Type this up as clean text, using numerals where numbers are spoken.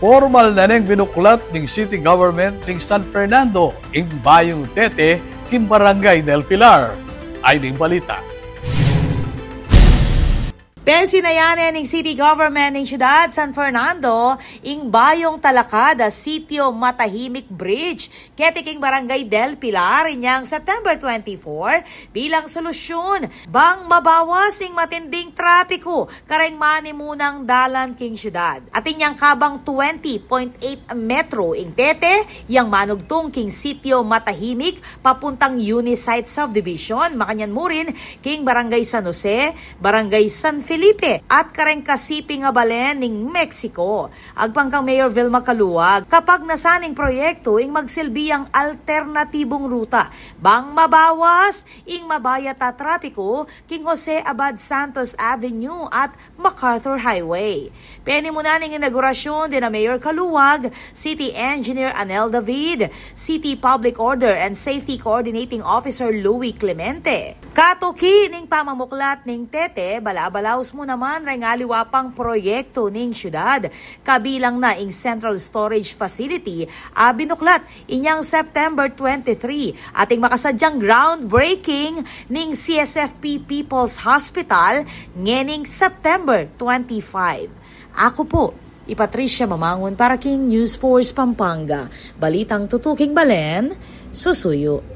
Formal na neng binuklat ng City Government ng San Fernando ing Bayong Tete king Barangay del Pilar. Ay ding balita. Pensinayane ng City Government ng Siyudad San Fernando ing Bayong Talakada Sitio Matahimik Bridge ketiking Barangay del Pilar inyang September 24 bilang solusyon bang mabawas ing matinding trapiko kareng manimunang dalan king siyudad. At inyang kabang 20.8 metro ing tete yang manugtong king Sitio Matahimik papuntang Unisite Subdivision makanyan mo rin king Barangay San Jose, Barangay San Felipe at kareng kasiping nga balen ning Mexico. Agpang kang Mayor Vilma Caluag, kapag nasaning proyekto ing magsilbi ang alternatibong ruta bang mabawas ing mabaya ta trapiko king Jose Abad Santos Avenue at MacArthur Highway. Peni muna ning inaugurasyon din na Mayor Caluag, City Engineer Anel David, City Public Order and Safety Coordinating Officer Louie Clemente. Katuki ning pamamuklat ning Tete, balabalaos mo naman rengaliwa pang proyekto ning siyudad. Kabilang na ing Central Storage Facility, binuklat inyang September 23 ating makasadyang groundbreaking ning CSFP People's Hospital ngening September 25. Ako po, Patricia Mamangon para king News Force Pampanga. Balitang tutuking balen, susuyo.